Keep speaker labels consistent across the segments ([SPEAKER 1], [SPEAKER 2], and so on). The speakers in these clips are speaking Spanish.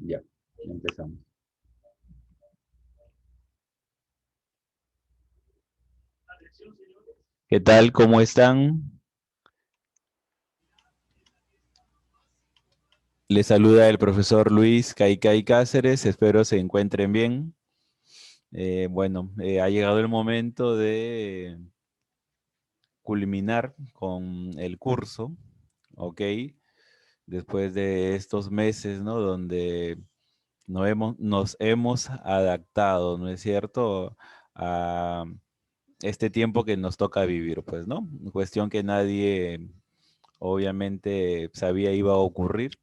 [SPEAKER 1] Ya, ya empezamos. ¿Qué tal? ¿Cómo están? Les saluda el profesor Luis Caicay Cáceres. Espero se encuentren bien. Ha llegado el momento de culminar con el curso, ¿ok? Después de estos meses, ¿no? Donde nos hemos adaptado, ¿no es cierto? A este tiempo que nos toca vivir, pues, ¿no? Cuestión que nadie obviamente sabía iba a ocurrir,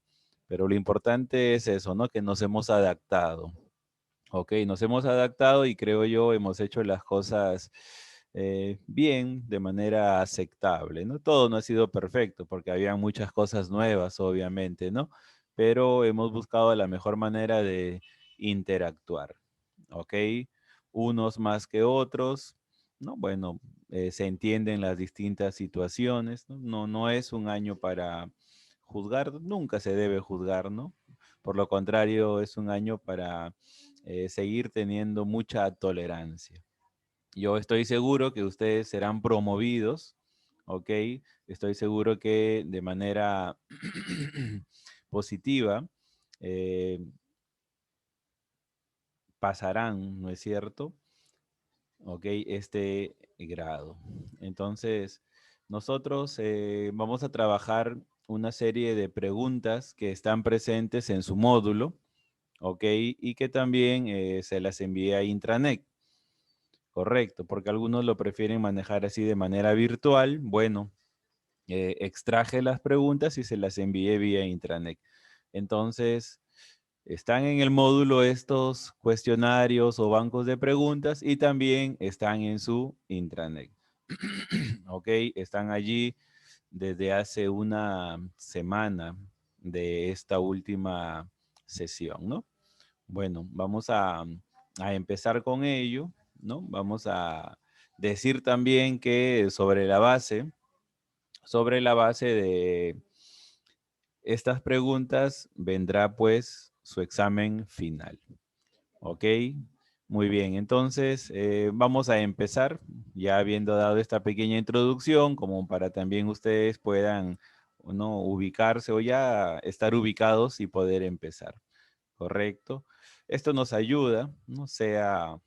[SPEAKER 1] pero lo importante es eso, ¿no? Que nos hemos adaptado, ¿ok? Nos hemos adaptado y creo yo hemos hecho las cosas bien, de manera aceptable, ¿no? Todo no ha sido perfecto porque había muchas cosas nuevas, obviamente, ¿no? Pero hemos buscado la mejor manera de interactuar, ¿ok? Unos más que otros, ¿no? Bueno, se entienden las distintas situaciones, ¿no? No es un año para juzgar, nunca se debe juzgar, ¿no? Por lo contrario, es un año para seguir teniendo mucha tolerancia. Yo estoy seguro que ustedes serán promovidos, ¿ok? Estoy seguro que de manera positiva eh, pasarán, ¿no es cierto? ¿Ok? Este grado. Entonces, nosotros vamos a trabajar una serie de preguntas que están presentes en su módulo, ¿ok? Y que también se las envía a intranet. Correcto, porque algunos lo prefieren manejar así de manera virtual. Bueno, extraje las preguntas y se las envié vía intranet. Entonces, están en el módulo estos cuestionarios o bancos de preguntas y también están en su intranet. Ok, están allí desde hace una semana de esta última sesión, ¿no? Bueno, vamos a empezar con ello, ¿no? Vamos a decir también que sobre la base de estas preguntas vendrá pues su examen final, ¿ok? Muy bien, entonces vamos a empezar ya habiendo dado esta pequeña introducción como para también ustedes puedan, ¿no? Ubicarse o ya estar ubicados y poder empezar. Correcto. Esto nos ayuda, no sea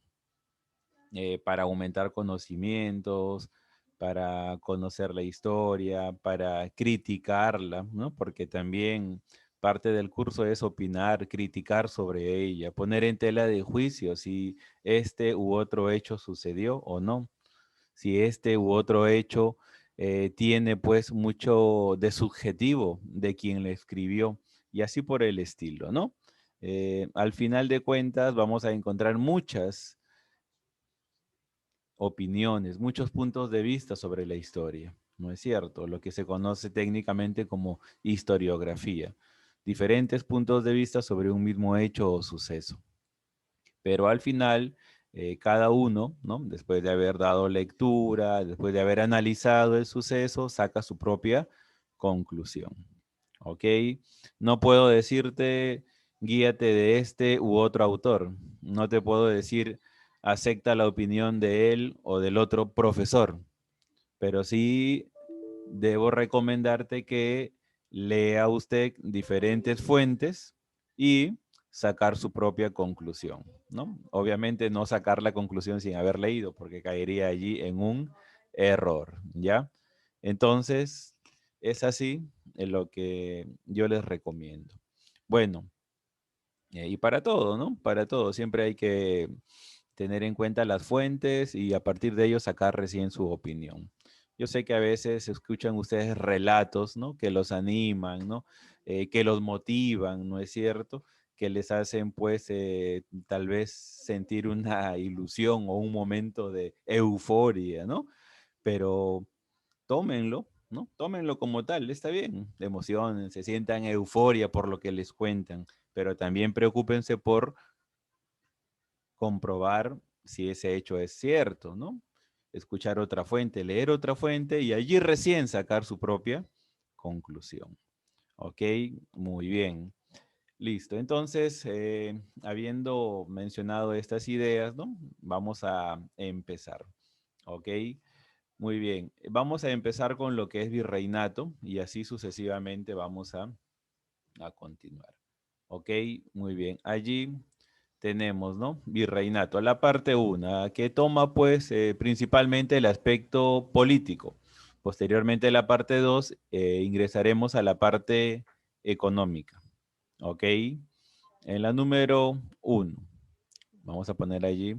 [SPEAKER 1] para aumentar conocimientos, para conocer la historia, para criticarla, ¿no? Porque también parte del curso es opinar, criticar sobre ella, poner en tela de juicio si este u otro hecho sucedió o no, si este u otro hecho tiene pues mucho de subjetivo de quien le escribió y así por el estilo, ¿no? Al final de cuentas vamos a encontrar muchas opiniones, muchos puntos de vista sobre la historia, ¿no es cierto? Lo que se conoce técnicamente como historiografía, diferentes puntos de vista sobre un mismo hecho o suceso. Pero al final, cada uno, ¿no? Después de haber dado lectura, después de haber analizado el suceso, saca su propia conclusión. ¿Ok? No puedo decirte, guíate de este u otro autor. No te puedo decir, acepta la opinión de él o del otro profesor. Pero sí debo recomendarte que lea usted diferentes fuentes y sacar su propia conclusión, ¿no? Obviamente no sacar la conclusión sin haber leído, porque caería allí en un error, ¿ya? Entonces, es así en lo que yo les recomiendo. Bueno, y para todo, ¿no? Para todo, siempre hay que tener en cuenta las fuentes y a partir de ello sacar recién su opinión. Yo sé que a veces escuchan ustedes relatos, ¿no? Que los animan, ¿no? Que los motivan, ¿no es cierto? Que les hacen, pues, tal vez sentir una ilusión o un momento de euforia, ¿no? Pero tómenlo, ¿no? Tómenlo como tal, está bien, emocionen, se sientan euforia por lo que les cuentan, pero también preocúpense por comprobar si ese hecho es cierto, ¿no? Escuchar otra fuente, leer otra fuente y allí recién sacar su propia conclusión. ¿Ok? Muy bien. Listo. Entonces, habiendo mencionado estas ideas, ¿no? Vamos a empezar. ¿Ok? Muy bien. Vamos a empezar con lo que es virreinato y así sucesivamente vamos a continuar. ¿Ok? Muy bien. Allí tenemos, ¿no? Virreinato, la parte 1, que toma pues principalmente el aspecto político. Posteriormente la parte 2, ingresaremos a la parte económica. ¿Ok? En la número 1, vamos a poner allí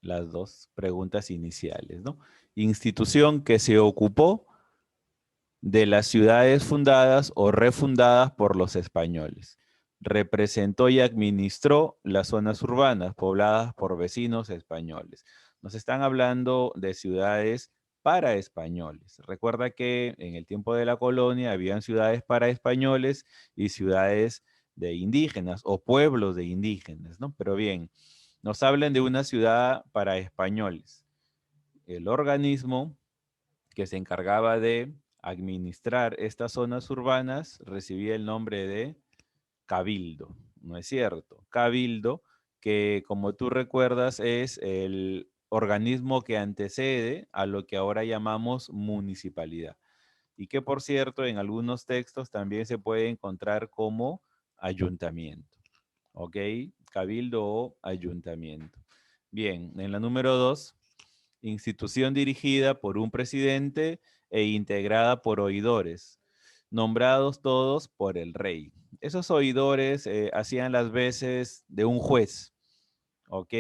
[SPEAKER 1] las dos preguntas iniciales, ¿no? Institución que se ocupó de las ciudades fundadas o refundadas por los españoles. Representó y administró las zonas urbanas pobladas por vecinos españoles. Nos están hablando de ciudades para españoles. Recuerda que en el tiempo de la colonia habían ciudades para españoles y ciudades de indígenas o pueblos de indígenas, ¿no? Pero bien, nos hablan de una ciudad para españoles. El organismo que se encargaba de administrar estas zonas urbanas recibía el nombre de cabildo, ¿no es cierto? Cabildo, que como tú recuerdas es el organismo que antecede a lo que ahora llamamos municipalidad. Y que por cierto en algunos textos también se puede encontrar como ayuntamiento, ¿ok? Cabildo o ayuntamiento. Bien, en la número 2, institución dirigida por un presidente e integrada por oidores, nombrados todos por el rey. Esos oidores hacían las veces de un juez, ¿ok?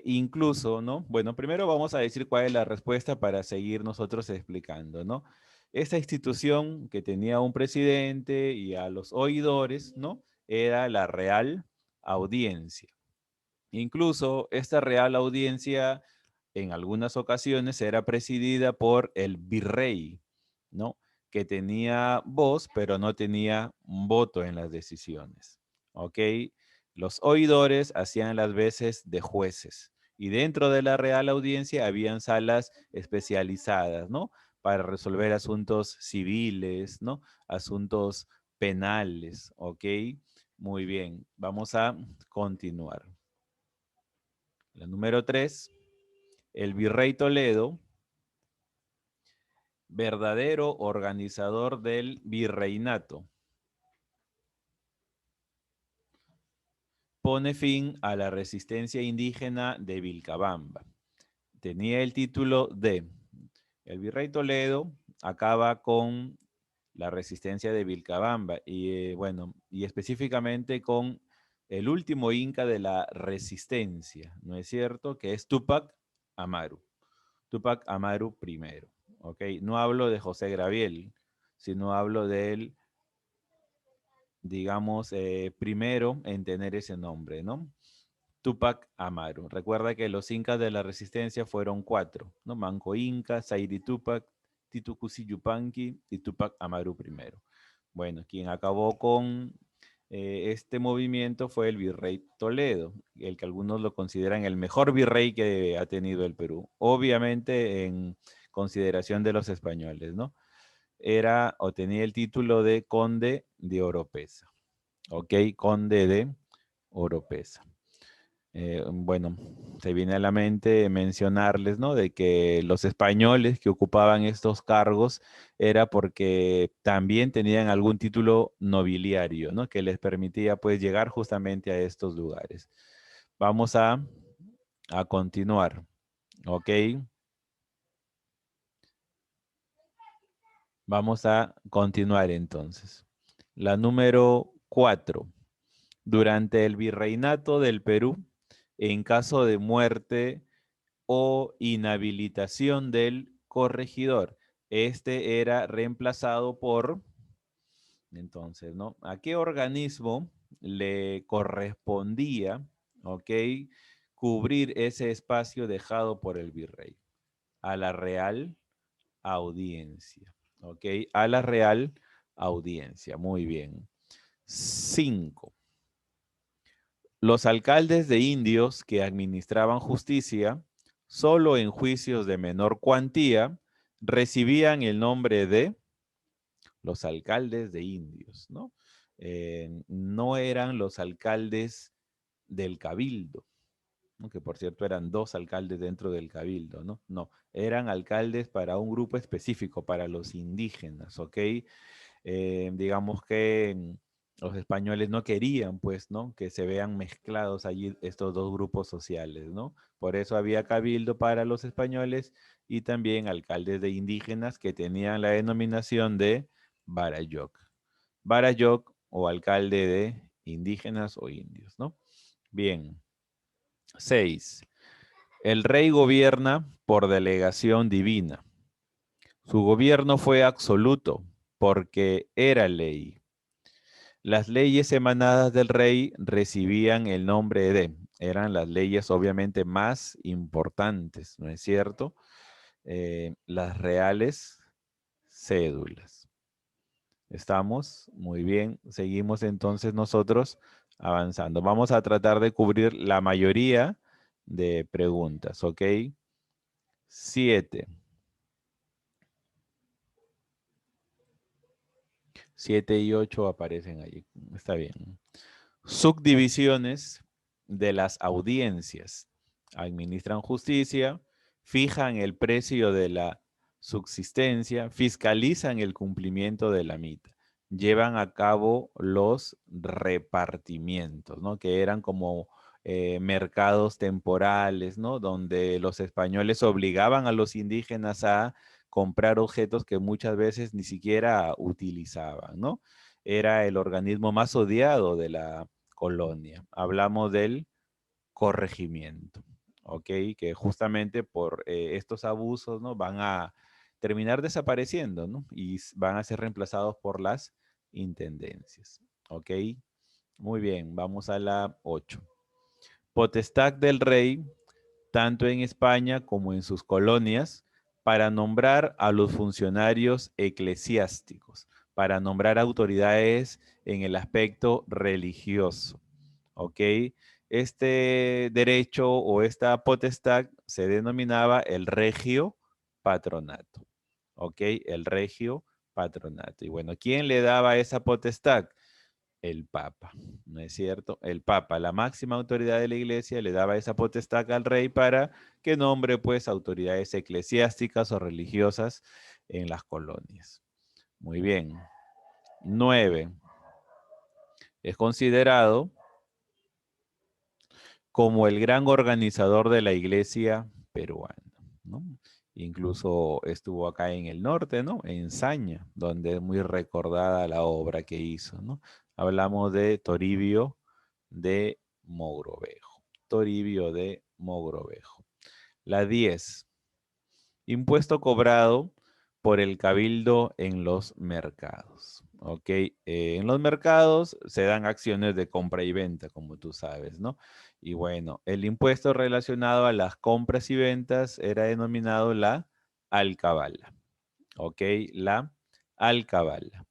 [SPEAKER 1] Incluso, ¿no? Bueno, primero vamos a decir cuál es la respuesta para seguir nosotros explicando, ¿no? Esta institución que tenía un presidente y a los oidores, ¿no? Era la Real Audiencia. Incluso esta Real Audiencia en algunas ocasiones era presidida por el virrey, ¿no? Que tenía voz, pero no tenía un voto en las decisiones, ¿ok? Los oidores hacían las veces de jueces y dentro de la Real Audiencia habían salas especializadas, ¿no? Para resolver asuntos civiles, ¿no? Asuntos penales, ¿ok? Muy bien, vamos a continuar. La número 3, el virrey Toledo, verdadero organizador del virreinato, pone fin a la resistencia indígena de Vilcabamba. Tenía el título de, el virrey Toledo acaba con la resistencia de Vilcabamba y bueno, y específicamente con el último inca de la resistencia, ¿no es cierto? Que es Túpac Amaru. Túpac Amaru I, ¿ok? No hablo de José Graviel, sino hablo del, digamos, primero en tener ese nombre, ¿no? Túpac Amaru. Recuerda que los incas de la resistencia fueron 4, ¿no? Manco Inca, Zairi Túpac, Titu Cusi Yupanqui y Túpac Amaru I. Bueno, quien acabó con este movimiento fue el virrey Toledo, el que algunos lo consideran el mejor virrey que ha tenido el Perú, obviamente en consideración de los españoles, ¿no? Era o tenía el título de conde de Oropesa, ¿ok? Conde de Oropesa. Bueno, se viene a la mente mencionarles, ¿no? De que los españoles que ocupaban estos cargos era porque también tenían algún título nobiliario, ¿no? Que les permitía pues llegar justamente a estos lugares. Vamos a continuar, ¿ok? Vamos a continuar entonces. La número 4. Durante el virreinato del Perú, en caso de muerte o inhabilitación del corregidor. Este era reemplazado por, entonces, ¿no? ¿A qué organismo le correspondía, ok, cubrir ese espacio dejado por el virrey? A la Real Audiencia, ok, a la Real Audiencia, muy bien. 5. Los alcaldes de indios que administraban justicia solo en juicios de menor cuantía recibían el nombre de los alcaldes de indios, ¿no? no eran los alcaldes del cabildo, ¿no? Que por cierto eran dos alcaldes dentro del cabildo, ¿no? No, eran alcaldes para un grupo específico, para los indígenas, ¿ok? Digamos que los españoles no querían, pues, ¿no? Que se vean mezclados allí estos dos grupos sociales, ¿no? Por eso había cabildo para los españoles y también alcaldes de indígenas que tenían la denominación de Barayoc. Barayoc o alcalde de indígenas o indios, ¿no? Bien. 6. El rey gobierna por delegación divina. Su gobierno fue absoluto porque era ley. Las leyes emanadas del rey recibían el nombre de, eran las leyes obviamente más importantes, ¿no es cierto? Las reales cédulas. ¿Estamos? Muy bien. Seguimos entonces nosotros avanzando. Vamos a tratar de cubrir la mayoría de preguntas, ¿ok? 7. 7 y 8 aparecen allí. Está bien. Subdivisiones de las audiencias. Administran justicia, fijan el precio de la subsistencia, fiscalizan el cumplimiento de la mitad, llevan a cabo los repartimientos, ¿no? Que eran como mercados temporales, ¿no? Donde los españoles obligaban a los indígenas a comprar objetos que muchas veces ni siquiera utilizaban, ¿no? Era el organismo más odiado de la colonia. Hablamos del corregimiento, ¿ok? Que justamente por estos abusos, ¿no? Van a terminar desapareciendo, ¿no? Y van a ser reemplazados por las intendencias, ¿ok? Muy bien, vamos a la 8. Potestad del rey, tanto en España como en sus colonias, para nombrar a los funcionarios eclesiásticos, para nombrar autoridades en el aspecto religioso. ¿Ok? Este derecho o esta potestad se denominaba el regio patronato. ¿Ok? El regio patronato. Y bueno, ¿quién le daba esa potestad? El Papa, ¿no es cierto? El Papa, la máxima autoridad de la iglesia, le daba esa potestad al rey para que nombre pues autoridades eclesiásticas o religiosas en las colonias. Muy bien. 9. Es considerado como el gran organizador de la iglesia peruana, ¿no? Incluso estuvo acá en el norte, ¿no? En Saña, donde es muy recordada la obra que hizo, ¿no? Hablamos de Toribio de Mogrovejo. Toribio de Mogrovejo. La 10. Impuesto cobrado por el cabildo en los mercados. ¿Ok? En los mercados se dan acciones de compra y venta, como tú sabes, ¿no? Y bueno, el impuesto relacionado a las compras y ventas era denominado la alcabala. ¿Ok? La alcabala.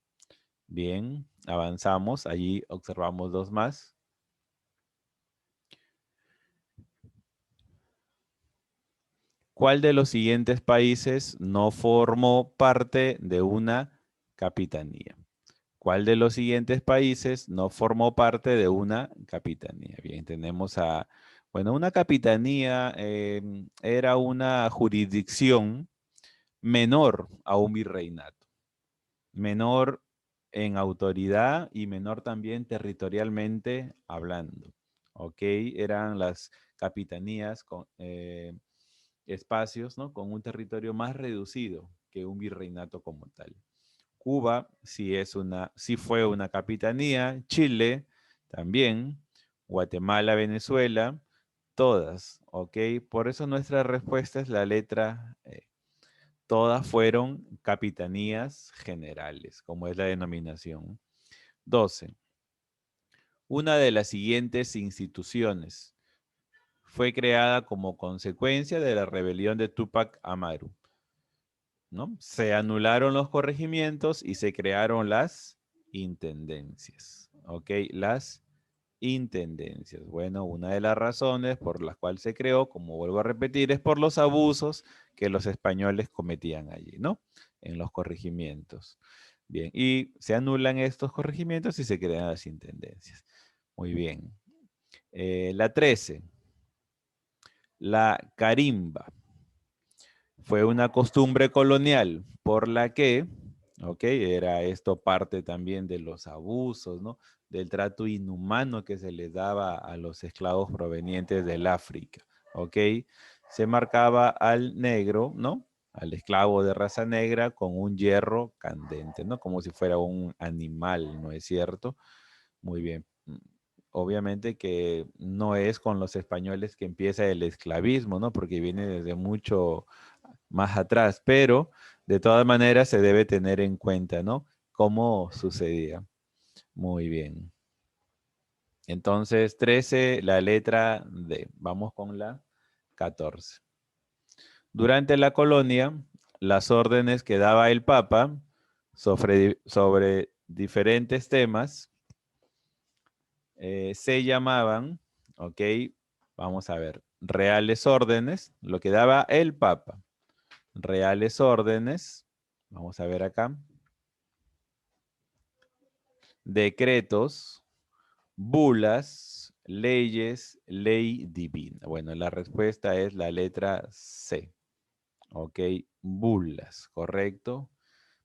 [SPEAKER 1] Bien, avanzamos. Allí observamos dos más. ¿Cuál de los siguientes países no formó parte de una capitanía? ¿Cuál de los siguientes países no formó parte de una capitanía? Bien, tenemos a, bueno, una capitanía era una jurisdicción menor a un virreinato, menor en autoridad y menor también territorialmente hablando. ¿Ok? Eran las capitanías con espacios, ¿no? Con un territorio más reducido que un virreinato como tal. Cuba sí fue una capitanía, Chile también, Guatemala, Venezuela, todas, ¿ok? Por eso nuestra respuesta es la letra E. Todas fueron capitanías generales, como es la denominación. 12. Una de las siguientes instituciones fue creada como consecuencia de la rebelión de Túpac Amaru, ¿no? Se anularon los corregimientos y se crearon las intendencias, ¿ok? Las intendencias. Bueno, una de las razones por las cuales se creó, como vuelvo a repetir, es por los abusos que los españoles cometían allí, ¿no? En los corregimientos. Bien, y se anulan estos corregimientos y se crean las intendencias. Muy bien. La 13, la carimba. Fue una costumbre colonial por la que, ok, era esto parte también de los abusos, ¿no? Del trato inhumano que se les daba a los esclavos provenientes del África, ok. Se marcaba al negro, ¿no? Al esclavo de raza negra con un hierro candente, ¿no? Como si fuera un animal, ¿no es cierto? Muy bien. Obviamente que no es con los españoles que empieza el esclavismo, ¿no? Porque viene desde mucho más atrás, pero de todas maneras se debe tener en cuenta, ¿no? Cómo sucedía. Muy bien. Entonces, 13, la letra D. Vamos con la 14. Durante la colonia, las órdenes que daba el Papa sobre diferentes temas se llamaban, ok, vamos a ver, reales órdenes, lo que daba el Papa. Reales órdenes, vamos a ver acá, decretos, bulas, leyes, ley divina. Bueno, la respuesta es la letra C. Ok, bulas, correcto.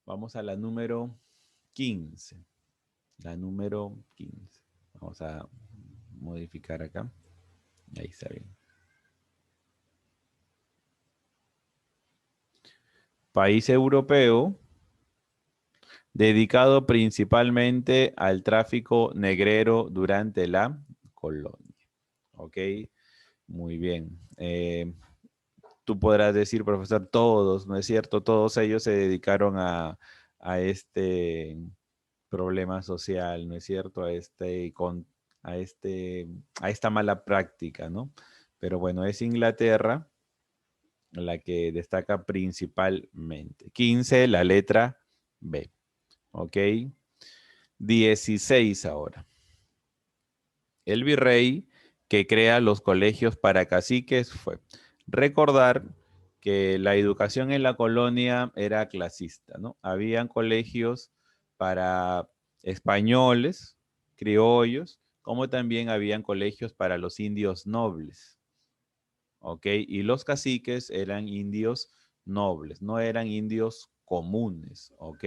[SPEAKER 1] Vamos a la número 15. La número 15. Vamos a modificar acá. Ahí está bien. País europeo dedicado principalmente al tráfico negrero durante la colonia. Ok, muy bien. Tú podrás decir, profesor, todos, ¿no es cierto? Todos ellos se dedicaron a este problema social, ¿no es cierto? A, este, a esta mala práctica, ¿no? Pero bueno, es Inglaterra la que destaca principalmente. 15, la letra B. ¿Ok? 16 ahora. El virrey que crea los colegios para caciques fue recordar que la educación en la colonia era clasista, ¿no? Habían colegios para españoles, criollos, como también habían colegios para los indios nobles, ¿ok? Y los caciques eran indios nobles, no eran indios comunes, ¿ok?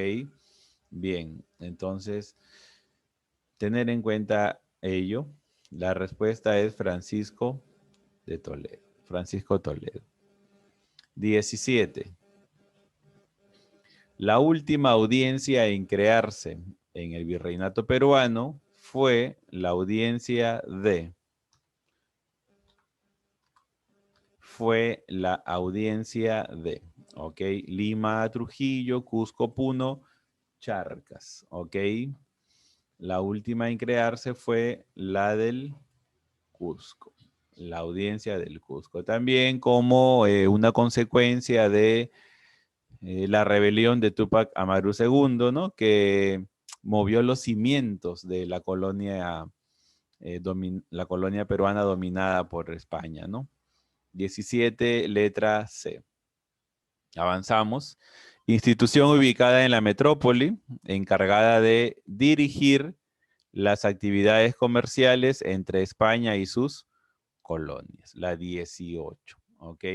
[SPEAKER 1] Bien, entonces, tener en cuenta ello, la respuesta es Francisco de Toledo. Francisco Toledo. 17. La última audiencia en crearse en el virreinato peruano fue la audiencia de... Fue la audiencia de... ¿Ok? Lima, Trujillo, Cusco, Puno, Charcas. ¿Ok? La última en crearse fue la del Cusco, la audiencia del Cusco. También como una consecuencia de la rebelión de Túpac Amaru II, ¿no? Que movió los cimientos de la colonia peruana dominada por España, ¿no? 17, letra C. Avanzamos. Institución ubicada en la metrópoli, encargada de dirigir las actividades comerciales entre España y sus colonias, la 18, ¿ok?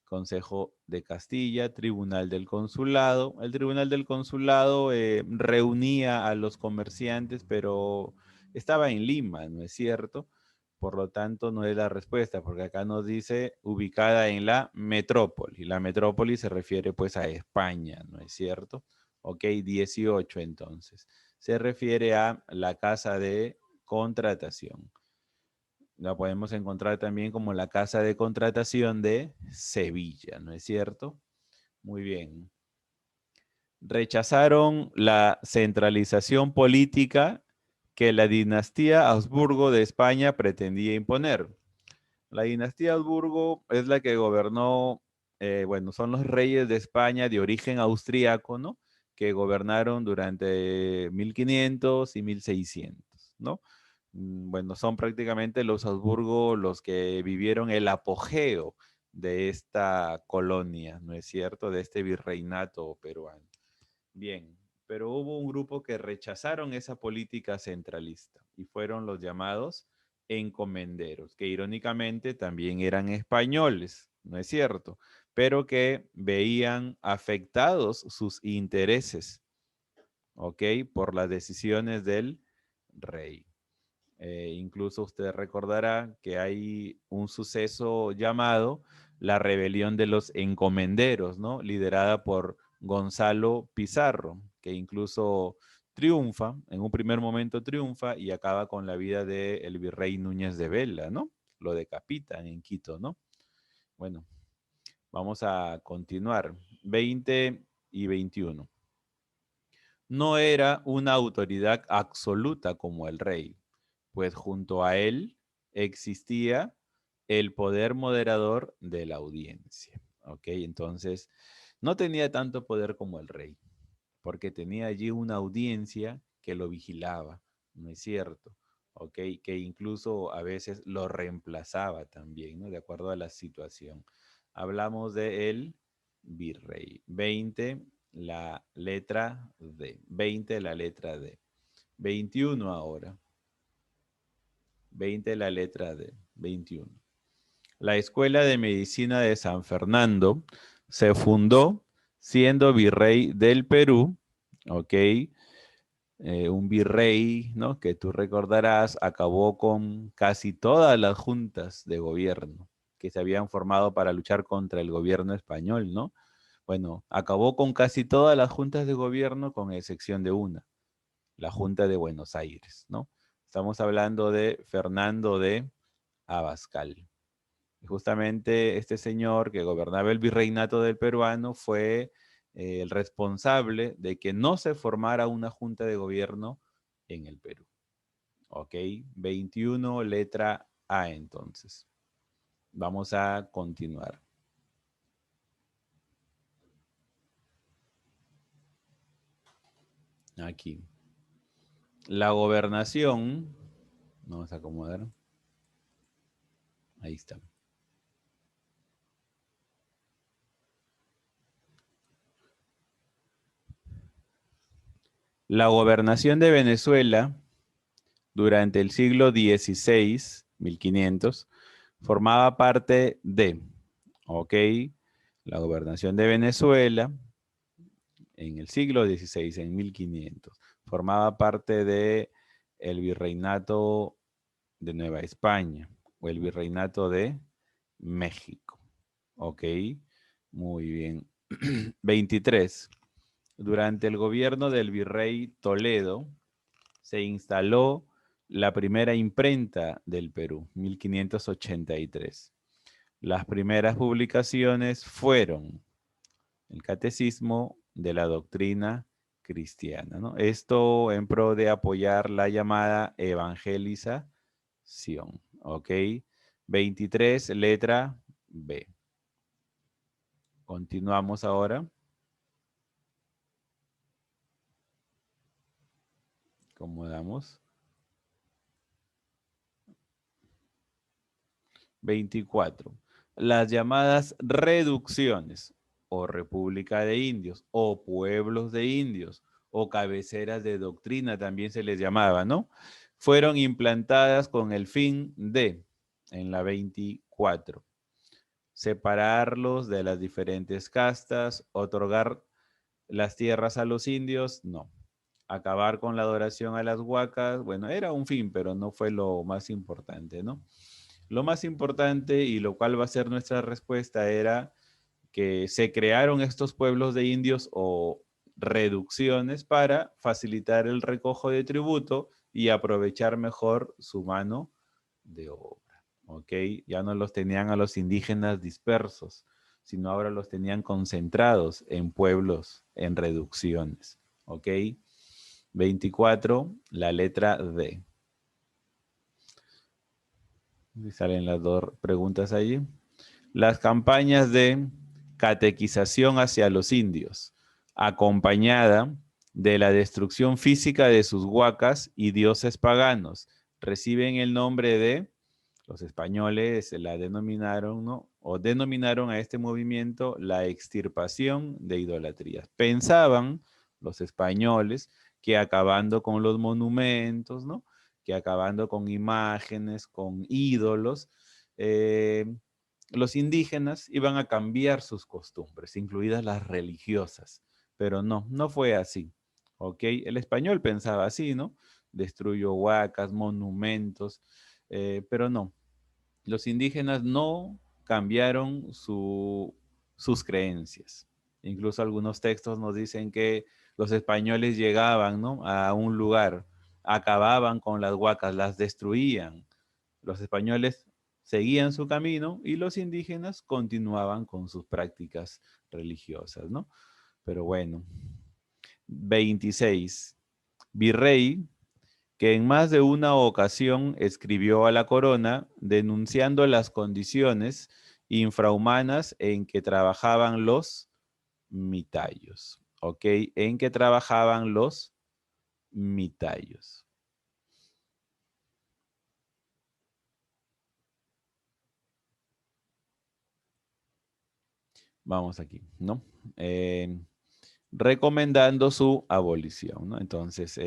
[SPEAKER 1] Consejo de Castilla, Tribunal del Consulado. El Tribunal del Consulado reunía a los comerciantes, pero estaba en Lima, ¿no es cierto? Por lo tanto, no es la respuesta, porque acá nos dice ubicada en la metrópoli. La metrópoli se refiere pues a España, ¿no es cierto? Ok, 18 entonces. Se refiere a la casa de contratación. La podemos encontrar también como la casa de contratación de Sevilla, ¿no es cierto? Muy bien. Rechazaron la centralización política que la dinastía Habsburgo de España pretendía imponer. La dinastía Habsburgo es la que gobernó, bueno, son los reyes de España de origen austríaco, ¿no? Que gobernaron durante 1500 y 1600, ¿no? Bueno, son prácticamente los Habsburgo los que vivieron el apogeo de esta colonia, ¿no es cierto? De este virreinato peruano. Bien, pero hubo un grupo que rechazaron esa política centralista y fueron los llamados encomenderos, que irónicamente también eran españoles, ¿no es cierto? Pero que veían afectados sus intereses, ¿ok? Por las decisiones del rey. Incluso usted recordará que hay un suceso llamado la rebelión de los encomenderos, ¿no? Liderada por Gonzalo Pizarro, que incluso triunfa, en un primer momento triunfa y acaba con la vida del virrey Núñez de Vela, ¿no? Lo decapitan en Quito, ¿no? Bueno, vamos a continuar. 20 y 21. No era una autoridad absoluta como el rey, pues junto a él existía el poder moderador de la audiencia. ¿Ok? Entonces, no tenía tanto poder como el rey, porque tenía allí una audiencia que lo vigilaba, ¿no es cierto? ¿Ok? Que incluso a veces lo reemplazaba también, ¿no? De acuerdo a la situación. Hablamos de el virrey. 20, la letra D. 20, la letra D. 21 ahora. 20, la letra D. 21. La Escuela de Medicina de San Fernando se fundó siendo virrey del Perú, ¿ok? Un virrey, ¿no? Que tú recordarás, acabó con casi todas las juntas de gobierno que se habían formado para luchar contra el gobierno español, ¿no? Bueno, acabó con casi todas las juntas de gobierno con excepción de una, la Junta de Buenos Aires, ¿no? Estamos hablando de Fernando de Abascal. Y justamente este señor que gobernaba el virreinato del peruano fue el responsable de que no se formara una junta de gobierno en el Perú. Ok, 21, letra A entonces. Vamos a continuar. Aquí. La gobernación, vamos a acomodar. Ahí está. La gobernación de Venezuela durante el siglo XVI, 1500, formaba parte de, ok, la gobernación de Venezuela en el siglo XVI, en 1500, formaba parte de el virreinato de Nueva España o el virreinato de México, ok, muy bien. 23. Durante el gobierno del virrey Toledo, se instaló la primera imprenta del Perú, 1583. Las primeras publicaciones fueron el Catecismo de la Doctrina Cristiana, ¿no? Esto en pro de apoyar la llamada evangelización, ¿ok? 23, letra B. Continuamos ahora. ¿Cómo damos? 24. Las llamadas reducciones o República de Indios o pueblos de indios o cabeceras de doctrina también se les llamaba, ¿no? Fueron implantadas con el fin de, en la 24, separarlos de las diferentes castas, otorgar las tierras a los indios, no. Acabar con la adoración a las huacas, bueno, era un fin, pero no fue lo más importante, ¿no? Lo más importante y lo cual va a ser nuestra respuesta era que se crearon estos pueblos de indios o reducciones para facilitar el recojo de tributo y aprovechar mejor su mano de obra. ¿Ok? Ya no los tenían a los indígenas dispersos, sino ahora los tenían concentrados en pueblos, en reducciones. ¿Ok? 24, la letra D. Y salen las dos preguntas allí. Las campañas de catequización hacia los indios, acompañada de la destrucción física de sus huacas y dioses paganos, reciben el nombre de, los españoles la denominaron, ¿no? O denominaron a este movimiento la extirpación de idolatrías. Pensaban, los españoles, que acabando con los monumentos, ¿no? Que acabando con imágenes, con ídolos, eh, los indígenas iban a cambiar sus costumbres, incluidas las religiosas. Pero no, no fue así. ¿Ok? El español pensaba así, ¿no? Destruyó huacas, monumentos, pero no. Los indígenas no cambiaron sus creencias. Incluso algunos textos nos dicen que los españoles llegaban, ¿no?, a un lugar, acababan con las huacas, las destruían. Los españoles seguían su camino y los indígenas continuaban con sus prácticas religiosas, ¿no? Pero bueno, 26. Virrey, que en más de una ocasión escribió a la corona denunciando las condiciones infrahumanas en que trabajaban los mitayos. ¿Ok? En que trabajaban los mitayos. Vamos aquí, ¿no? Recomendando su abolición, ¿no? Entonces,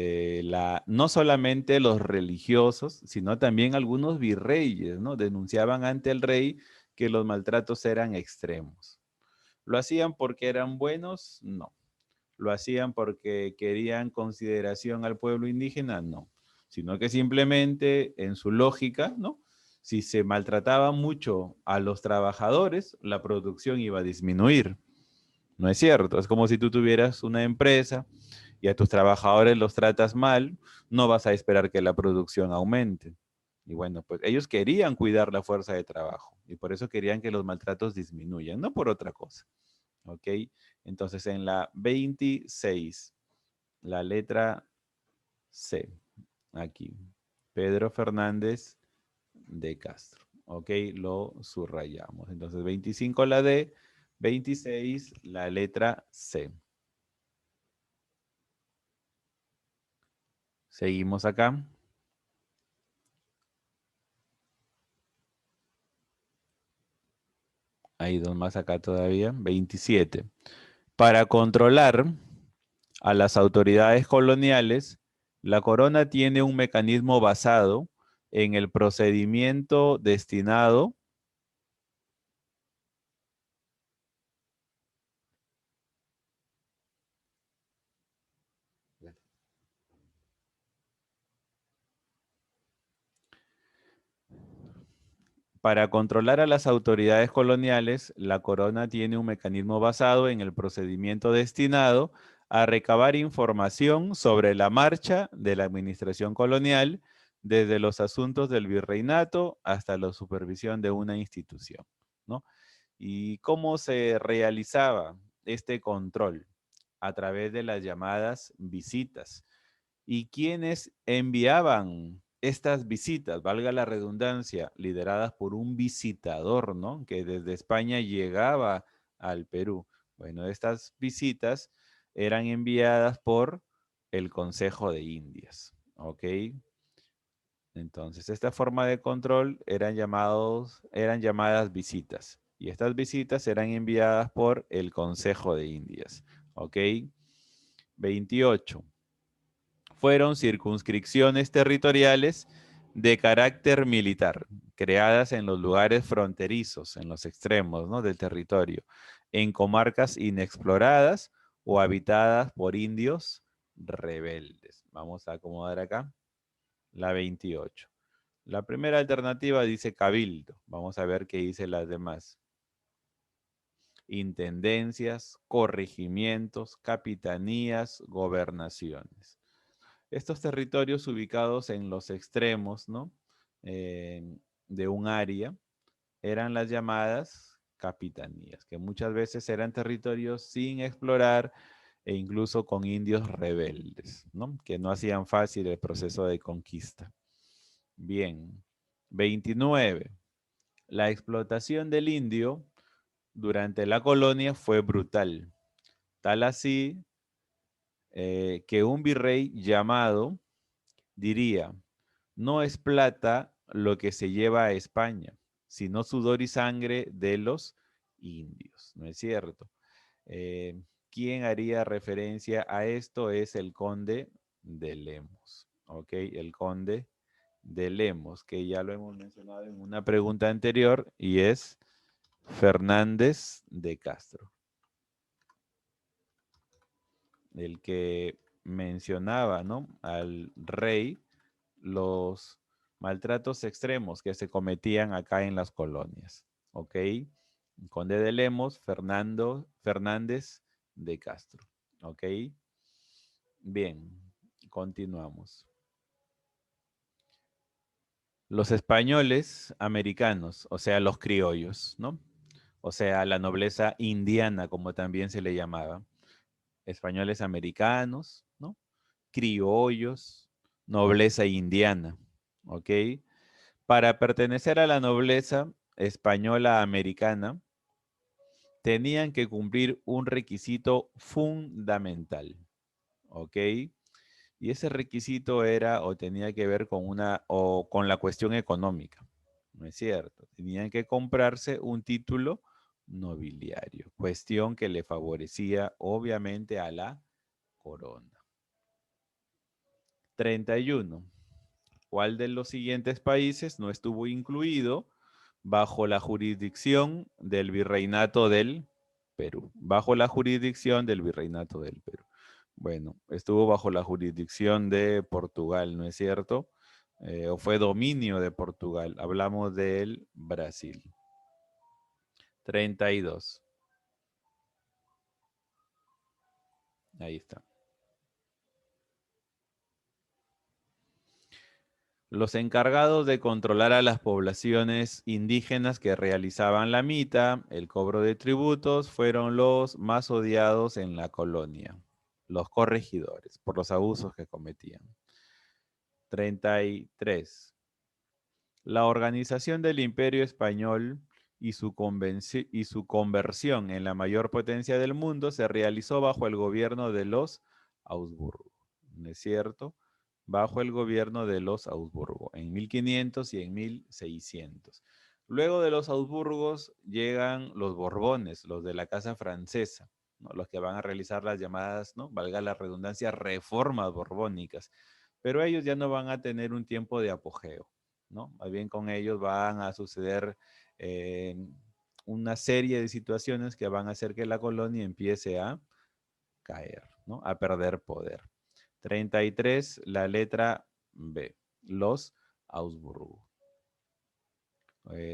[SPEAKER 1] no solamente los religiosos, sino también algunos virreyes, ¿no? Denunciaban ante el rey que los maltratos eran extremos. ¿Lo hacían porque eran buenos? No. ¿Lo hacían porque querían consideración al pueblo indígena? No. Sino que simplemente en su lógica, ¿no? Si se maltrataba mucho a los trabajadores, la producción iba a disminuir. No es cierto. Es como si tú tuvieras una empresa y a tus trabajadores los tratas mal, no vas a esperar que la producción aumente. Y bueno, pues ellos querían cuidar la fuerza de trabajo y por eso querían que los maltratos disminuyan, no por otra cosa. ¿Ok? Entonces en la 26, la letra C, aquí, Pedro Fernández de Castro. ¿Ok? Lo subrayamos. Entonces 25 la D, 26 la letra C. Seguimos acá. Hay dos más acá todavía. 27. Para controlar a las autoridades coloniales, la corona tiene un mecanismo basado en el procedimiento destinado para controlar a las autoridades coloniales, la corona tiene un mecanismo basado en el procedimiento destinado a recabar información sobre la marcha de la administración colonial, desde los asuntos del virreinato hasta la supervisión de una institución, ¿no? ¿Y cómo se realizaba este control? A través de las llamadas visitas. ¿Y quiénes enviaban estas visitas? Valga la redundancia, lideradas por un visitador, ¿no? Que desde España llegaba al Perú. Bueno, estas visitas eran enviadas por el Consejo de Indias, ¿ok? Entonces, esta forma de control eran llamadas visitas. Y estas visitas eran enviadas por el Consejo de Indias, ¿ok? 28. Fueron circunscripciones territoriales de carácter militar, creadas en los lugares fronterizos, en los extremos, ¿no?, del territorio, en comarcas inexploradas o habitadas por indios rebeldes. Vamos a acomodar acá la 28. La primera alternativa dice cabildo. Vamos a ver qué dice las demás. Intendencias, corregimientos, capitanías, gobernaciones. Estos territorios ubicados en los extremos, ¿no?, de un área, eran las llamadas capitanías, que muchas veces eran territorios sin explorar e incluso con indios rebeldes, ¿no?, que no hacían fácil el proceso de conquista. Bien. 29. La explotación del indio durante la colonia fue brutal, tal así que un virrey llamado diría: no es plata lo que se lleva a España, sino sudor y sangre de los indios. ¿No es cierto? ¿Quién haría referencia a esto? Es el conde de Lemos. ¿Ok? El conde de Lemos, que ya lo hemos mencionado en una pregunta anterior, y es Fernández de Castro. El que mencionaba, ¿no?, al rey los maltratos extremos que se cometían acá en las colonias. ¿Ok? Conde de Lemos, Fernández de Castro. ¿Ok? Bien, continuamos. Los españoles americanos, o sea, los criollos, ¿no? O sea, la nobleza indiana, como también se le llamaba. Españoles americanos, ¿no? Criollos, nobleza indiana, ¿ok? Para pertenecer a la nobleza española americana, tenían que cumplir un requisito fundamental, ¿ok? Y ese requisito era o tenía que ver con con la cuestión económica, ¿no es cierto? Tenían que comprarse un título nobiliario, cuestión que le favorecía obviamente a la corona. 31. ¿Cuál de los siguientes países no estuvo incluido bajo la jurisdicción del Virreinato del Perú? Bajo la jurisdicción del Virreinato del Perú. Bueno, estuvo bajo la jurisdicción de Portugal, ¿no es cierto? O fue dominio de Portugal. Hablamos del Brasil. 32. Ahí está. Los encargados de controlar a las poblaciones indígenas que realizaban la mita, el cobro de tributos, fueron los más odiados en la colonia, los corregidores, por los abusos que cometían. 33. La organización del Imperio Español y su conversión en la mayor potencia del mundo se realizó bajo el gobierno de los Habsburgo, ¿no es cierto? Bajo el gobierno de los Habsburgo, en 1500 y en 1600. Luego de los Habsburgos llegan los Borbones, los de la Casa Francesa, ¿no?, los que van a realizar las llamadas, ¿no?, valga la redundancia, reformas borbónicas. Pero ellos ya no van a tener un tiempo de apogeo, ¿no? Más bien con ellos van a suceder eh, una serie de situaciones que van a hacer que la colonia empiece a caer, ¿no?, a perder poder. 33, la letra B, los Augsburgo.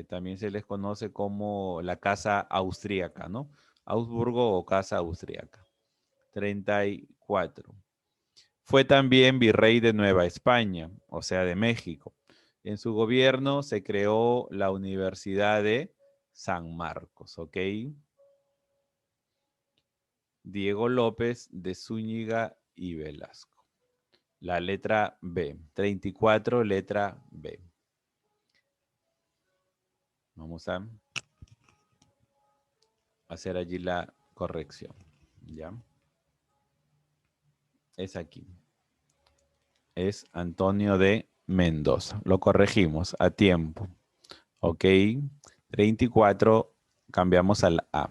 [SPEAKER 1] También se les conoce como la casa austríaca, ¿no? Augsburgo o casa austríaca. 34. Fue también virrey de Nueva España, o sea, de México. En su gobierno se creó la Universidad de San Marcos, ¿ok? Diego López de Zúñiga y Velasco. La letra B. 34, letra B. Vamos a hacer allí la corrección, ¿ya? Es aquí. Es Antonio de Mendoza. Lo corregimos a tiempo. ¿Ok? 34, cambiamos al A.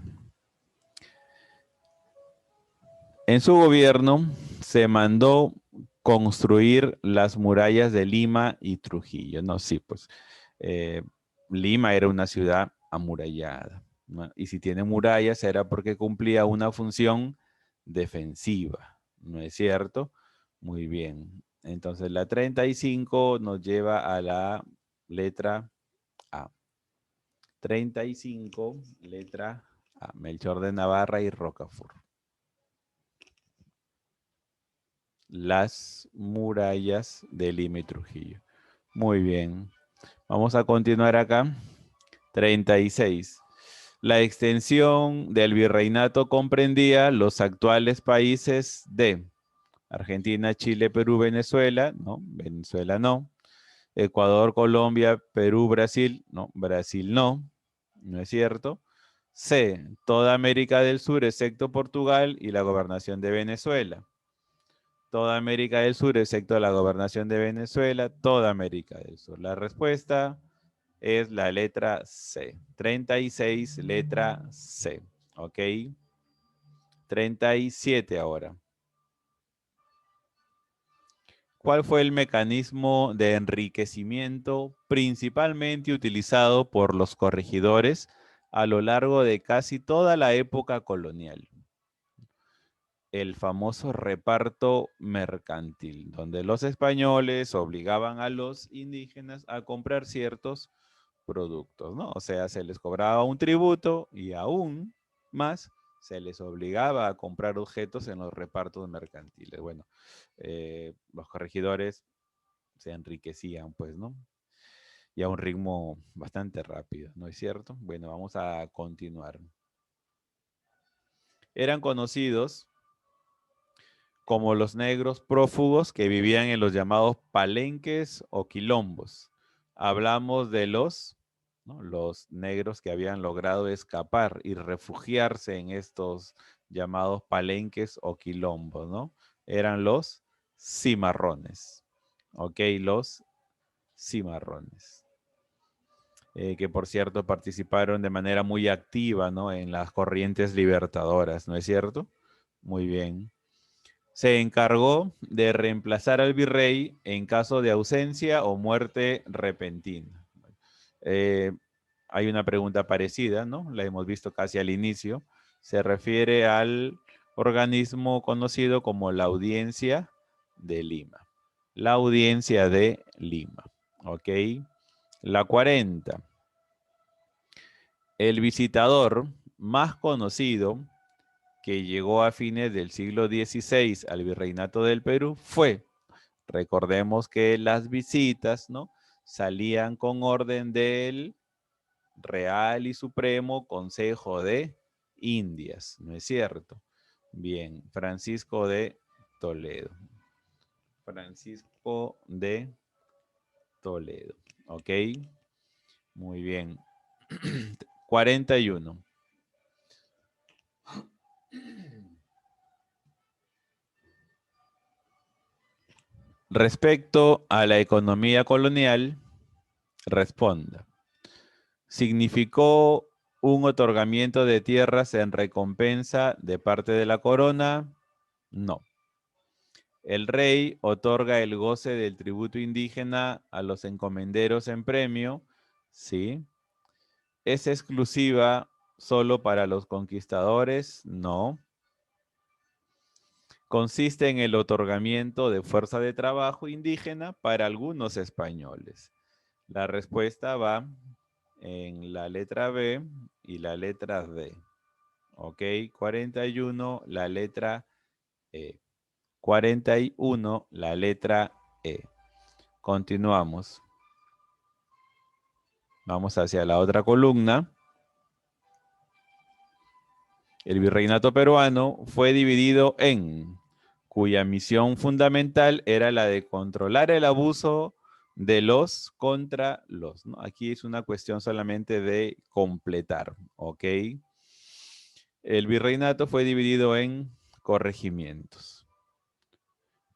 [SPEAKER 1] En su gobierno se mandó construir las murallas de Lima y Trujillo. No, sí, pues eh, Lima era una ciudad amurallada, ¿no? Y si tiene murallas era porque cumplía una función defensiva, ¿no es cierto? Muy bien. Entonces la 35 nos lleva a la letra A. 35, letra A. Melchor de Navarra y Rocafort. Las murallas de Lima y Trujillo. Muy bien. Vamos a continuar acá. 36. La extensión del virreinato comprendía los actuales países de Argentina, Chile, Perú, Venezuela. No, Venezuela no. Ecuador, Colombia, Perú, Brasil. No, Brasil no. No es cierto. C. Toda América del Sur, excepto Portugal y la gobernación de Venezuela. Toda América del Sur, excepto la gobernación de Venezuela, toda América del Sur. La respuesta es la letra C. 36, letra C. ¿Ok? 37 ahora. ¿Cuál fue el mecanismo de enriquecimiento principalmente utilizado por los corregidores a lo largo de casi toda la época colonial? El famoso reparto mercantil, donde los españoles obligaban a los indígenas a comprar ciertos productos, ¿no? O sea, se les cobraba un tributo y aún más se les obligaba a comprar objetos en los repartos mercantiles. Bueno, los corregidores se enriquecían, pues, ¿no? Y a un ritmo bastante rápido, ¿no es cierto? Bueno, vamos a continuar. Eran conocidos como los negros prófugos que vivían en los llamados palenques o quilombos. Hablamos de ¿no? Los negros que habían logrado escapar y refugiarse en estos llamados palenques o quilombos, ¿no? Eran los cimarrones, ¿ok? Los cimarrones. Que por cierto participaron de manera muy activa, ¿no? En las corrientes libertadoras, ¿no es cierto? Muy bien. Se encargó de reemplazar al virrey en caso de ausencia o muerte repentina. Eh, Hay una pregunta parecida, ¿no? La hemos visto casi al inicio. Se refiere al organismo conocido como la Audiencia de Lima. La Audiencia de Lima, ¿ok? La 40. El visitador más conocido que llegó a fines del siglo XVI al Virreinato del Perú fue, recordemos que las visitas, ¿no? Salían con orden del Real y Supremo Consejo de Indias, ¿no es cierto? Bien, Francisco de Toledo. Francisco de Toledo, ¿ok? Muy bien. 41. Respecto a la economía colonial, responda. ¿Significó un otorgamiento de tierras en recompensa de parte de la corona? No. El rey otorga el goce del tributo indígena a los encomenderos en premio. Sí. ¿Es exclusiva solo para los conquistadores? No. Consiste en el otorgamiento de fuerza de trabajo indígena para algunos españoles. La respuesta va en la letra B y la letra D. Ok, 41, la letra E. 41, la letra E. Continuamos. Vamos hacia la otra columna. El virreinato peruano fue dividido en, cuya misión fundamental era la de controlar el abuso de los contra los, ¿no? Aquí es una cuestión solamente de completar, ¿ok? El virreinato fue dividido en corregimientos,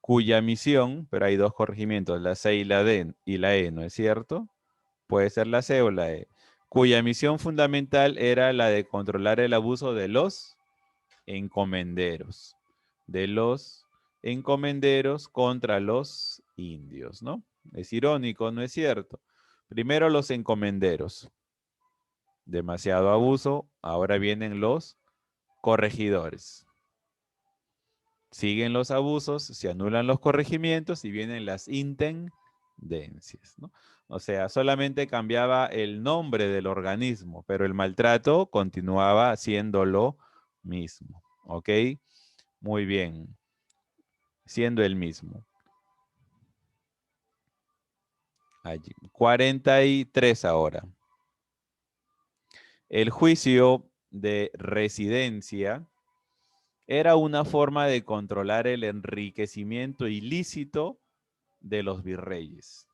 [SPEAKER 1] cuya misión, pero hay dos corregimientos, la C y la D y la E, ¿no es cierto? Puede ser la C o la E, cuya misión fundamental era la de controlar el abuso de los encomenderos contra los indios, ¿no? Es irónico, ¿no es cierto? Primero los encomenderos, demasiado abuso, ahora vienen los corregidores. Siguen los abusos, se anulan los corregimientos y vienen las intendencias, ¿no? O sea, solamente cambiaba el nombre del organismo, pero el maltrato continuaba siendo lo mismo, ¿ok? Muy bien, siendo el mismo. Allí. 43 ahora. El juicio de residencia era una forma de controlar el enriquecimiento ilícito de los virreyes.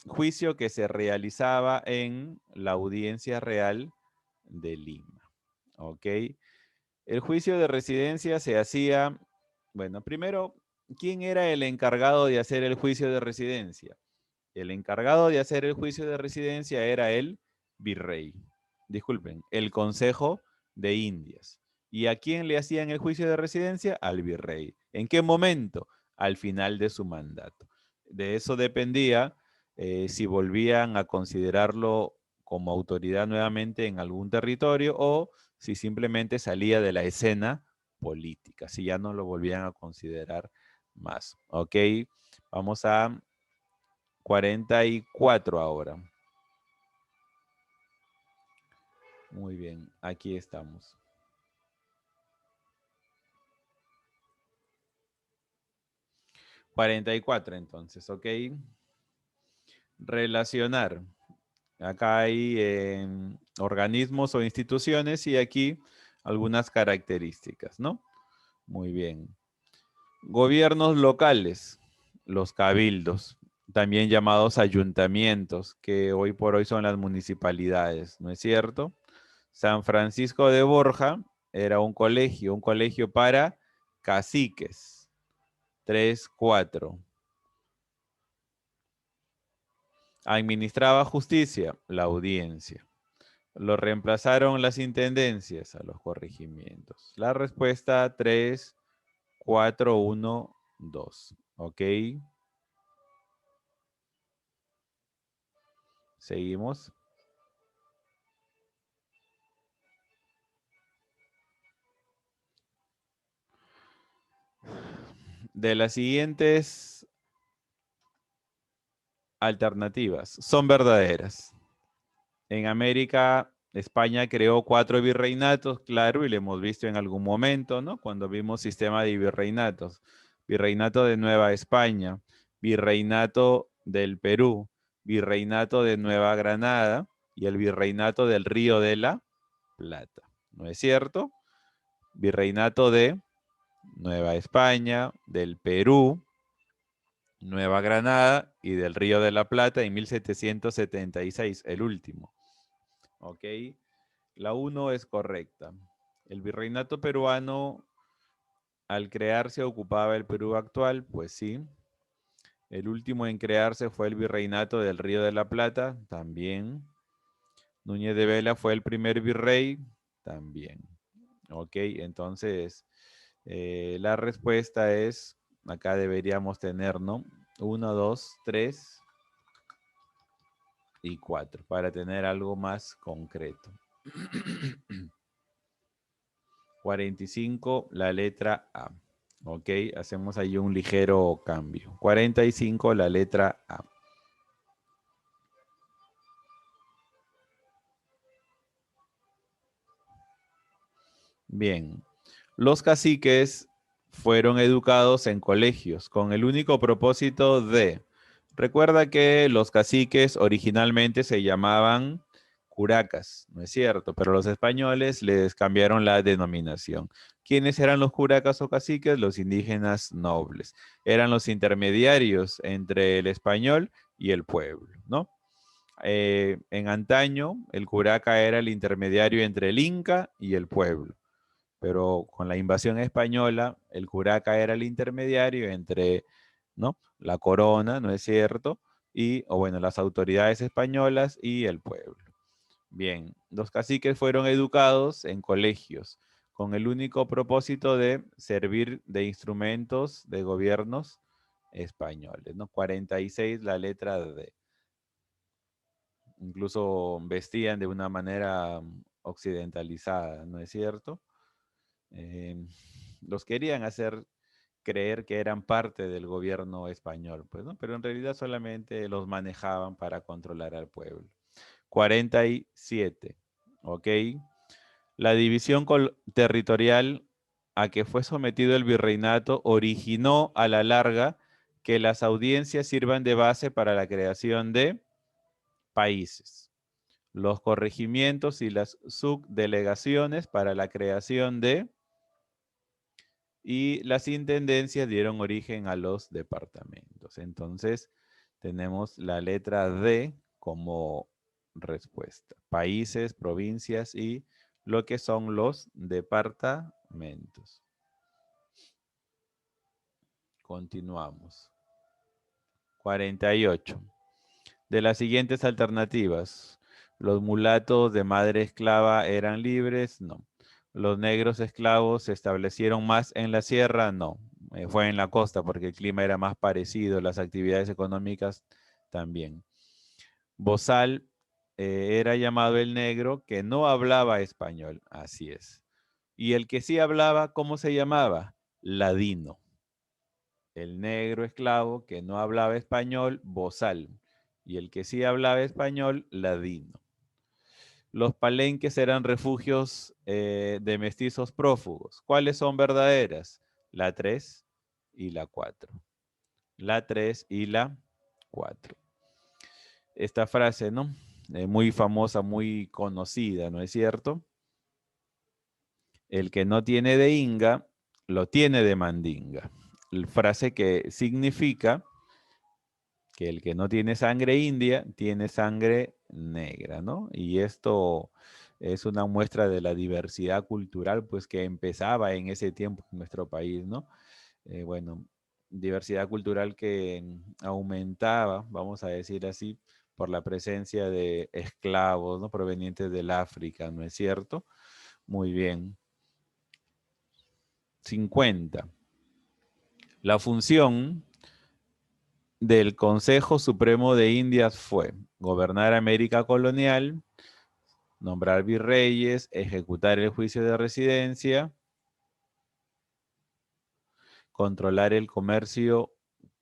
[SPEAKER 1] Juicio que se realizaba en la Audiencia Real de Lima. ¿Ok? El juicio de residencia se hacía, bueno, primero, ¿quién era el encargado de hacer el juicio de residencia? El encargado de hacer el juicio de residencia era el virrey. Disculpen, el Consejo de Indias. ¿Y a quién le hacían el juicio de residencia? Al virrey. ¿En qué momento? Al final de su mandato. De eso dependía si volvían a considerarlo como autoridad nuevamente en algún territorio o si simplemente salía de la escena política, si ya no lo volvían a considerar más. Ok, vamos a 44 ahora. Muy bien, aquí estamos. 44 entonces, ¿ok? Relacionar. Acá hay organismos o instituciones y aquí algunas características, ¿no? Muy bien. Gobiernos locales, los cabildos, también llamados ayuntamientos, que hoy por hoy son las municipalidades, ¿no es cierto? San Francisco de Borja era un colegio para caciques. 3, 4. Administraba justicia, la audiencia. Lo reemplazaron las intendencias a los corregimientos. La respuesta 3, 4, 1, 2. ¿Ok? Seguimos. De las siguientes alternativas, son verdaderas. En América, España creó 4 virreinatos, claro, y lo hemos visto en algún momento, ¿no? Cuando vimos sistema de virreinatos. Virreinato de Nueva España, Virreinato del Perú, Virreinato de Nueva Granada y el Virreinato del Río de la Plata. ¿No es cierto? Virreinato de Nueva España, del Perú, Nueva Granada y del Río de la Plata en 1776, el último. ¿Ok? La 1 es correcta. El virreinato peruano, al crearse, ocupaba el Perú actual, pues sí. El último en crearse fue el virreinato del Río de la Plata, también. Núñez de Vela fue el primer virrey, también. Ok, entonces la respuesta es, acá deberíamos tener, ¿no? 1, 2, 3 y 4, para tener algo más concreto. 45, la letra A. Ok, hacemos ahí un ligero cambio. 45, la letra A. Bien, los caciques fueron educados en colegios con el único propósito de... Recuerda que los caciques originalmente se llamaban curacas, ¿no es cierto? Pero los españoles les cambiaron la denominación. ¿Quiénes eran los curacas o caciques? Los indígenas nobles. Eran los intermediarios entre el español y el pueblo, ¿no? En antaño, el curaca era el intermediario entre el inca y el pueblo, pero con la invasión española, el curaca era el intermediario entre, ¿no? La corona, ¿no es cierto? Y, o bueno, las autoridades españolas y el pueblo. Bien, los caciques fueron educados en colegios con el único propósito de servir de instrumentos de gobiernos españoles, ¿no? 46, la letra D. Incluso vestían de una manera occidentalizada, ¿no es cierto? Eh, los querían hacer creer que eran parte del gobierno español, pues, ¿no? Pero en realidad solamente los manejaban para controlar al pueblo. 47, ¿ok? La división territorial a que fue sometido el virreinato originó a la larga que las audiencias sirvan de base para la creación de países, los corregimientos y las subdelegaciones para la creación de, y las intendencias dieron origen a los departamentos. Entonces, tenemos la letra D como respuesta. Países, provincias y lo que son los departamentos. Continuamos. 48. De las siguientes alternativas, ¿los mulatos de madre esclava eran libres? No. ¿Los negros esclavos se establecieron más en la sierra? No, fue en la costa porque el clima era más parecido, las actividades económicas también. Bozal era llamado el negro que no hablaba español, así es. Y el que sí hablaba, ¿cómo se llamaba? Ladino. El negro esclavo que no hablaba español, bozal. Y el que sí hablaba español, ladino. Los palenques eran refugios de mestizos prófugos. ¿Cuáles son verdaderas? La 3 y la 4. La 3 y la 4. Esta frase, ¿no? Muy famosa, muy conocida, ¿no es cierto? El que no tiene de inga, lo tiene de mandinga. Frase que significa que el que no tiene sangre india, tiene sangre negra, ¿no? Y esto es una muestra de la diversidad cultural, pues que empezaba en ese tiempo en nuestro país, ¿no? Bueno, diversidad cultural que aumentaba, vamos a decir así, por la presencia de esclavos, ¿no? Provenientes del África, ¿no es cierto? Muy bien. 50. La función del Consejo Supremo de Indias fue gobernar América colonial, nombrar virreyes, ejecutar el juicio de residencia, controlar el comercio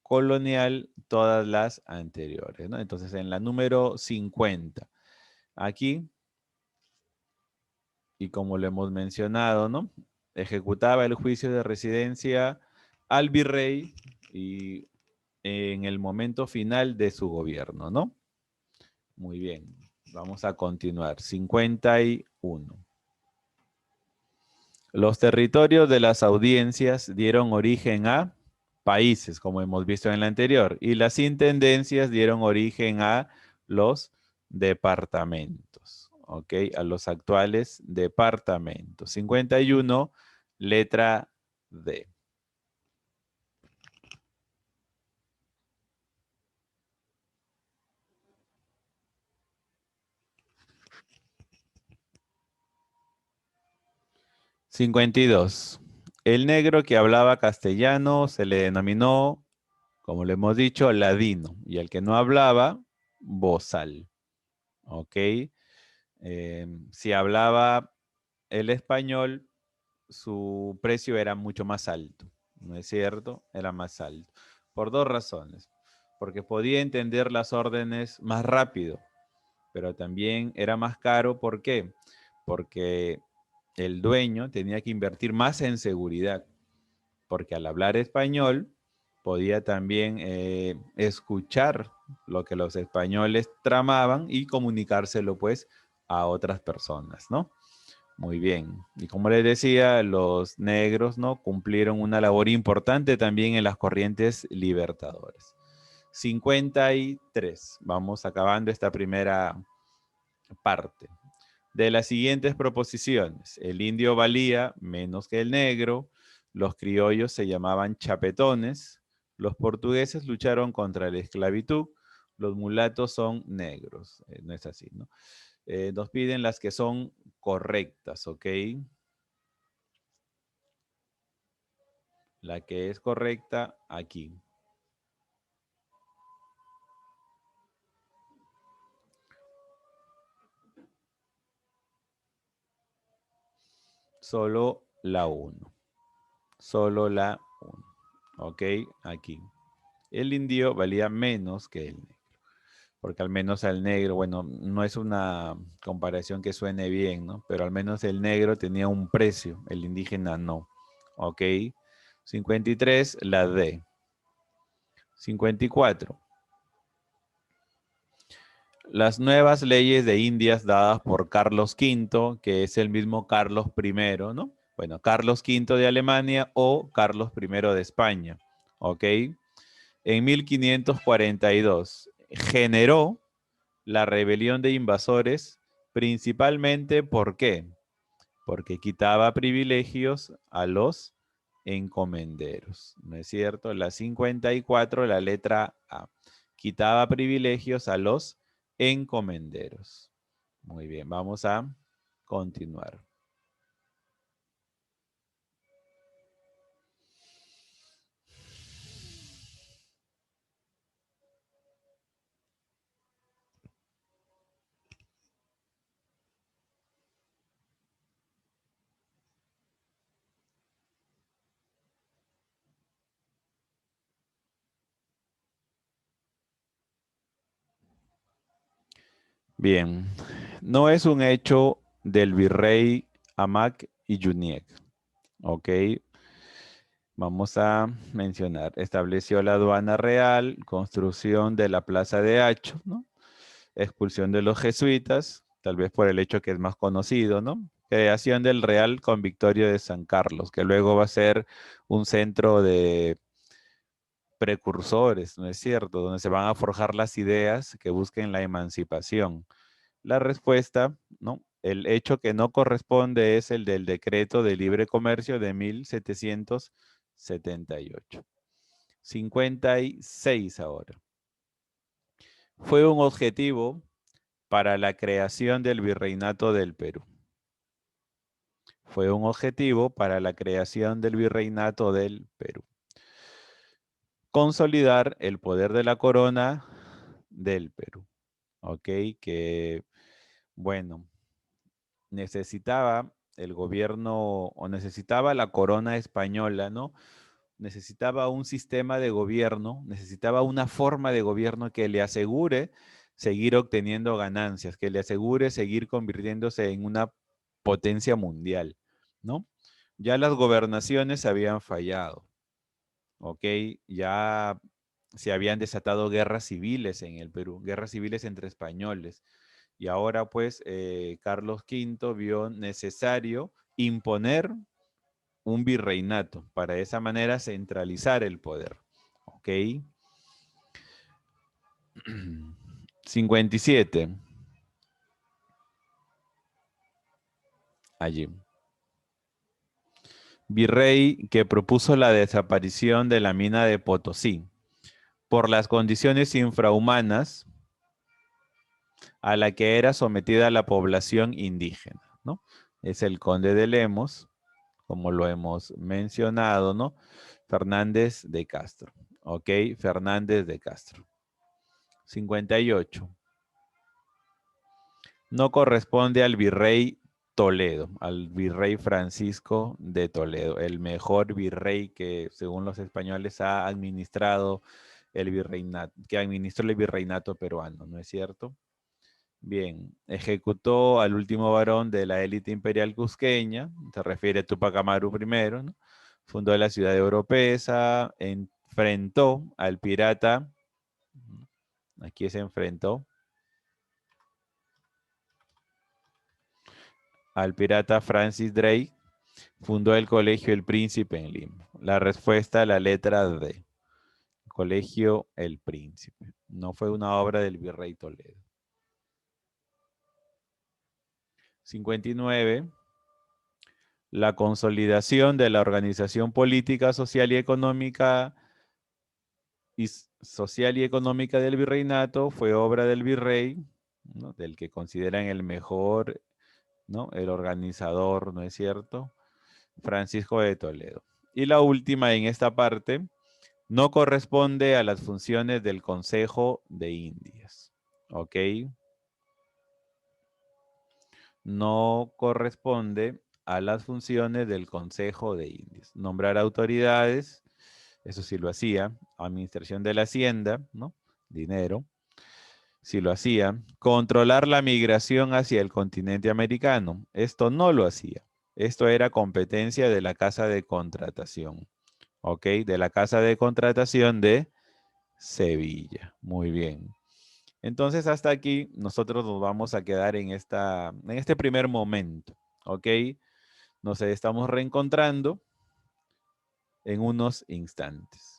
[SPEAKER 1] colonial, todas las anteriores, ¿no? Entonces, en la número 50, aquí, y como lo hemos mencionado, ¿no? Ejecutaba el juicio de residencia al virrey y en el momento final de su gobierno, ¿no? Muy bien, vamos a continuar. 51. Los territorios de las audiencias dieron origen a países, como hemos visto en la anterior, y las intendencias dieron origen a los departamentos, ¿ok? A los actuales departamentos. 51, letra D. 52. El negro que hablaba castellano se le denominó, como le hemos dicho, ladino, y el que no hablaba, bozal. ¿Ok? Si hablaba el español, su precio era mucho más alto, ¿no es cierto? Era más alto. Por dos razones. Porque podía entender las órdenes más rápido, pero también era más caro. ¿Por qué? Porque el dueño tenía que invertir más en seguridad, porque al hablar español podía también escuchar lo que los españoles tramaban y comunicárselo pues a otras personas, ¿no? Muy bien. Y como les decía, los negros, ¿no? Cumplieron una labor importante también en las corrientes libertadoras. 53. Vamos acabando esta primera parte. De las siguientes proposiciones, el indio valía menos que el negro, los criollos se llamaban chapetones, los portugueses lucharon contra la esclavitud, los mulatos son negros. No es así, ¿no? Nos piden las que son correctas, ¿ok? La que es correcta aquí. Solo la 1. Solo la 1. ¿Ok? Aquí. El indio valía menos que el negro. Porque al menos al negro, bueno, no es una comparación que suene bien, ¿no? Pero al menos el negro tenía un precio, el indígena no. ¿Ok? 53, la D. 54. Las nuevas leyes de Indias dadas por Carlos V, que es el mismo Carlos I, ¿no? Bueno, Carlos V de Alemania o Carlos I de España, ¿ok? En 1542 generó la rebelión de invasores principalmente, ¿por qué? Porque quitaba privilegios a los encomenderos, ¿no es cierto? La 54, la letra A. Quitaba privilegios a los encomenderos. Muy bien, vamos a continuar. Bien, no es un hecho del virrey Amak y Juniek. Ok, vamos a mencionar. Estableció la aduana real, construcción de la plaza de Hacho, ¿no? Expulsión de los jesuitas, tal vez por el hecho que es más conocido, ¿no? Creación del Real Convictorio de San Carlos, que luego va a ser un centro de precursores, ¿no es cierto? Donde se van a forjar las ideas que busquen la emancipación. La respuesta, ¿no? El hecho que no corresponde es el del decreto de libre comercio de 1778. 56 ahora. Fue un objetivo para la creación del Virreinato del Perú. Fue un objetivo para la creación del Virreinato del Perú. Consolidar el poder de la corona del Perú. Ok, que bueno, necesitaba el gobierno o necesitaba la corona española, ¿no? Necesitaba un sistema de gobierno, necesitaba una forma de gobierno que le asegure seguir obteniendo ganancias, que le asegure seguir convirtiéndose en una potencia mundial, ¿no? Ya las gobernaciones habían fallado, ¿ok? Ya se habían desatado guerras civiles en el Perú, guerras civiles entre españoles. Y ahora pues Carlos V vio necesario imponer un virreinato para de esa manera centralizar el poder. ¿Ok? 57. Allí. Virrey que propuso la desaparición de la mina de Potosí por las condiciones infrahumanas a la que era sometida la población indígena, ¿no? Es el conde de Lemos, como lo hemos mencionado, ¿no? Fernández de Castro. ¿Ok? Fernández de Castro. 58. No corresponde al virrey Toledo, al virrey Francisco de Toledo, el mejor virrey que, según los españoles, ha administrado el virreinato, que administró el virreinato peruano, ¿no es cierto? Bien, ejecutó al último varón de la élite imperial cusqueña, se refiere a Tupac Amaru I, ¿no? Fundó la ciudad europea, enfrentó al pirata, aquí se enfrentó, al pirata Francis Drake, fundó el colegio El Príncipe en Lima. La respuesta, la letra D. Colegio El Príncipe. No fue una obra del virrey Toledo. 59. La consolidación de la organización política, social y económica del virreinato fue obra del virrey, ¿no? Del que consideran el mejor, ¿no? El organizador, ¿no es cierto? Francisco de Toledo. Y la última en esta parte, no corresponde a las funciones del Consejo de Indias. ¿Ok? No corresponde a las funciones del Consejo de Indias. Nombrar autoridades, eso sí lo hacía. Administración de la Hacienda, ¿no? Dinero, sí lo hacía. Controlar la migración hacia el continente americano, esto no lo hacía. Esto era competencia de la Casa de Contratación. ¿Ok? De la Casa de Contratación de Sevilla. Muy bien. Entonces, hasta aquí nosotros nos vamos a quedar en este primer momento. ¿Ok? Nos estamos reencontrando en unos instantes.